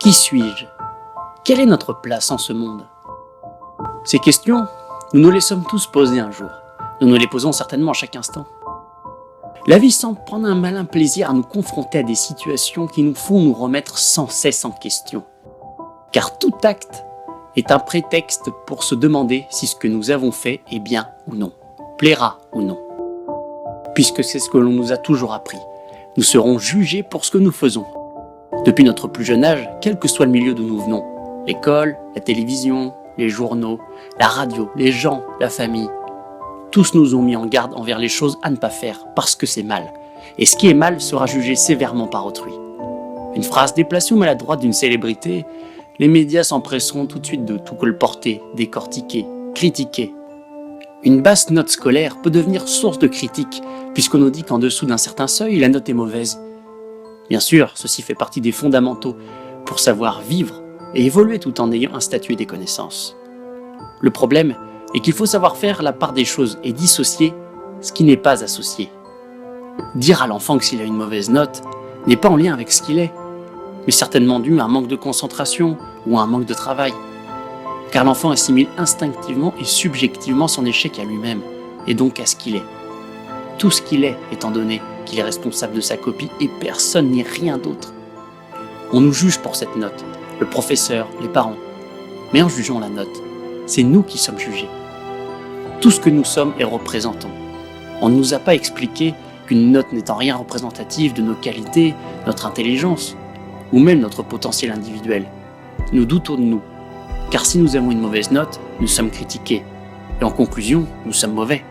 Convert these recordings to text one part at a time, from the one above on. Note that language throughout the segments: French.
Qui suis-je? Quelle est notre place en ce monde? Ces questions, nous nous les sommes tous posées un jour. Nous nous les posons certainement à chaque instant. La vie semble prendre un malin plaisir à nous confronter à des situations qui nous font nous remettre sans cesse en question. Car tout acte est un prétexte pour se demander si ce que nous avons fait est bien ou non, plaira ou non. Puisque c'est ce que l'on nous a toujours appris. Nous serons jugés pour ce que nous faisons. Depuis notre plus jeune âge, quel que soit le milieu d'où nous venons, l'école, la télévision, les journaux, la radio, les gens, la famille, tous nous ont mis en garde envers les choses à ne pas faire parce que c'est mal. Et ce qui est mal sera jugé sévèrement par autrui. Une phrase déplacée ou maladroite d'une célébrité, les médias s'empresseront tout de suite de tout colporter, décortiquer, critiquer. Une basse note scolaire peut devenir source de critique, puisqu'on nous dit qu'en dessous d'un certain seuil, la note est mauvaise. Bien sûr, ceci fait partie des fondamentaux pour savoir vivre et évoluer tout en ayant un statut et des connaissances. Le problème est qu'il faut savoir faire la part des choses et dissocier ce qui n'est pas associé. Dire à l'enfant que s'il a une mauvaise note n'est pas en lien avec ce qu'il est, mais certainement dû à un manque de concentration ou à un manque de travail. Car l'enfant assimile instinctivement et subjectivement son échec à lui-même, et donc à ce qu'il est. Tout ce qu'il est, étant donné qu'il est responsable de sa copie et personne ni rien d'autre. On nous juge pour cette note, le professeur, les parents. Mais en jugeant la note, c'est nous qui sommes jugés. Tout ce que nous sommes est représentant. On ne nous a pas expliqué qu'une note n'est en rien représentative de nos qualités, notre intelligence, ou même notre potentiel individuel. Nous doutons de nous, car si nous avons une mauvaise note, nous sommes critiqués. Et en conclusion, nous sommes mauvais.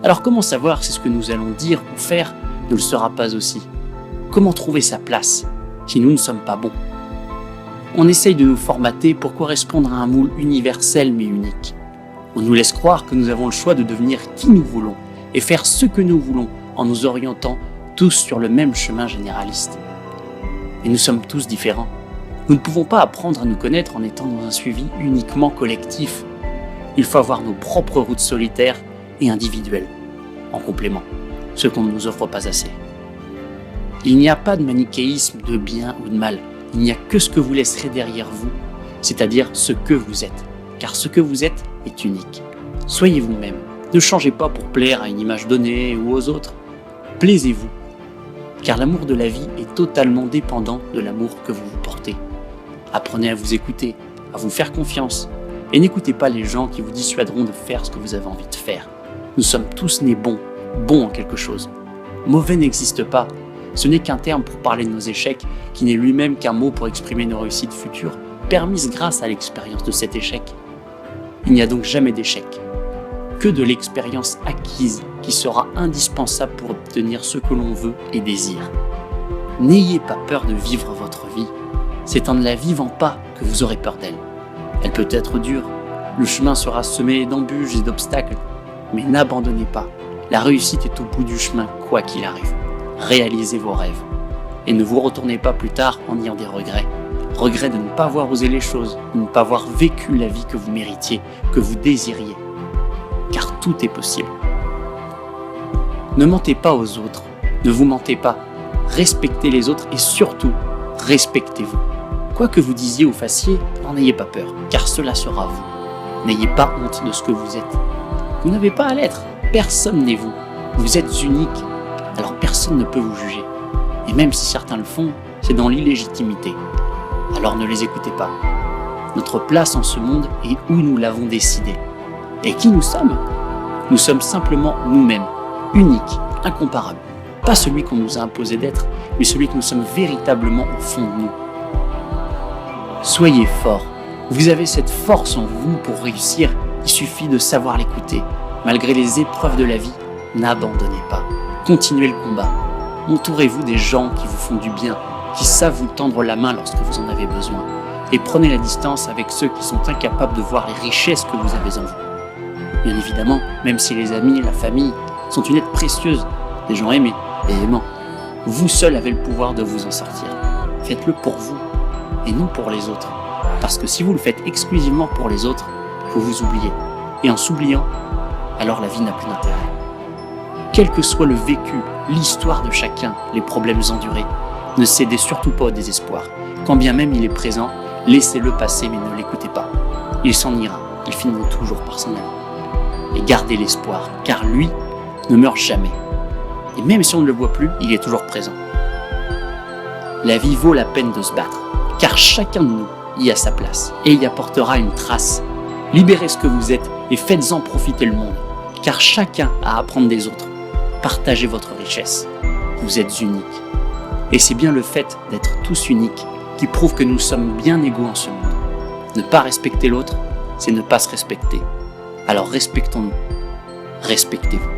Alors comment savoir si ce que nous allons dire ou faire ne le sera pas aussi? Comment trouver sa place si nous ne sommes pas bons? On essaye de nous formater pour correspondre à un moule universel mais unique. On nous laisse croire que nous avons le choix de devenir qui nous voulons et faire ce que nous voulons en nous orientant tous sur le même chemin généraliste. Et nous sommes tous différents. Nous ne pouvons pas apprendre à nous connaître en étant dans un suivi uniquement collectif. Il faut avoir nos propres routes solitaires et individuelles, en complément, ce qu'on ne nous offre pas assez. Il n'y a pas de manichéisme de bien ou de mal. Il n'y a que ce que vous laisserez derrière vous, c'est-à-dire ce que vous êtes. Car ce que vous êtes est unique. Soyez vous-même. Ne changez pas pour plaire à une image donnée ou aux autres. Plaisez-vous. Car l'amour de la vie est totalement dépendant de l'amour que vous vous portez. Apprenez à vous écouter, à vous faire confiance. Et n'écoutez pas les gens qui vous dissuaderont de faire ce que vous avez envie de faire. Nous sommes tous nés bons en quelque chose. Mauvais n'existe pas. Ce n'est qu'un terme pour parler de nos échecs, qui n'est lui-même qu'un mot pour exprimer nos réussites futures, permises grâce à l'expérience de cet échec. Il n'y a donc jamais d'échec, que de l'expérience acquise qui sera indispensable pour obtenir ce que l'on veut et désire. N'ayez pas peur de vivre votre vie. C'est en ne la vivant pas que vous aurez peur d'elle. Elle peut être dure, le chemin sera semé d'embûches et d'obstacles, mais n'abandonnez pas. La réussite est au bout du chemin, quoi qu'il arrive. Réalisez vos rêves. Et ne vous retournez pas plus tard en ayant des regrets. Regrets de ne pas avoir osé les choses, de ne pas avoir vécu la vie que vous méritiez, que vous désiriez. Car tout est possible. Ne mentez pas aux autres, ne vous mentez pas. Respectez les autres et surtout, respectez-vous. Quoi que vous disiez ou fassiez, n'en ayez pas peur, car cela sera vous. N'ayez pas honte de ce que vous êtes. Vous n'avez pas à l'être, personne n'est vous. Vous êtes unique, alors personne ne peut vous juger. Et même si certains le font, c'est dans l'illégitimité. Alors ne les écoutez pas. Notre place en ce monde est où nous l'avons décidé. Et qui nous sommes? Nous sommes simplement nous-mêmes, uniques, incomparables. Pas celui qu'on nous a imposé d'être, mais celui que nous sommes véritablement au fond de nous. Soyez forts. Vous avez cette force en vous pour réussir. Il suffit de savoir l'écouter. Malgré les épreuves de la vie, n'abandonnez pas. Continuez le combat. Entourez-vous des gens qui vous font du bien, qui savent vous tendre la main lorsque vous en avez besoin. Et prenez la distance avec ceux qui sont incapables de voir les richesses que vous avez en vous. Bien évidemment, même si les amis et la famille sont une aide précieuse, des gens aimés et aimants, vous seul avez le pouvoir de vous en sortir. Faites-le pour vous et non pour les autres. Parce que si vous le faites exclusivement pour les autres, vous vous oubliez. Et en s'oubliant, alors la vie n'a plus d'intérêt. Quel que soit le vécu, l'histoire de chacun, les problèmes endurés, Ne cédez surtout pas au désespoir. Quand bien même il est présent, laissez-le passer mais ne l'écoutez pas. Il s'en ira, il finira toujours par s'en aller. Et gardez l'espoir, car lui ne meurt jamais. Et même si on ne le voit plus, il est toujours présent. La vie vaut la peine de se battre, car chacun de nous y a sa place et y apportera une trace. Libérez ce que vous êtes et faites-en profiter le monde, car chacun a à apprendre des autres. Partagez votre richesse. Vous êtes uniques. Et c'est bien le fait d'être tous uniques qui prouve que nous sommes bien égaux en ce monde. Ne pas respecter l'autre, c'est ne pas se respecter. Alors respectons-nous. Respectez-vous.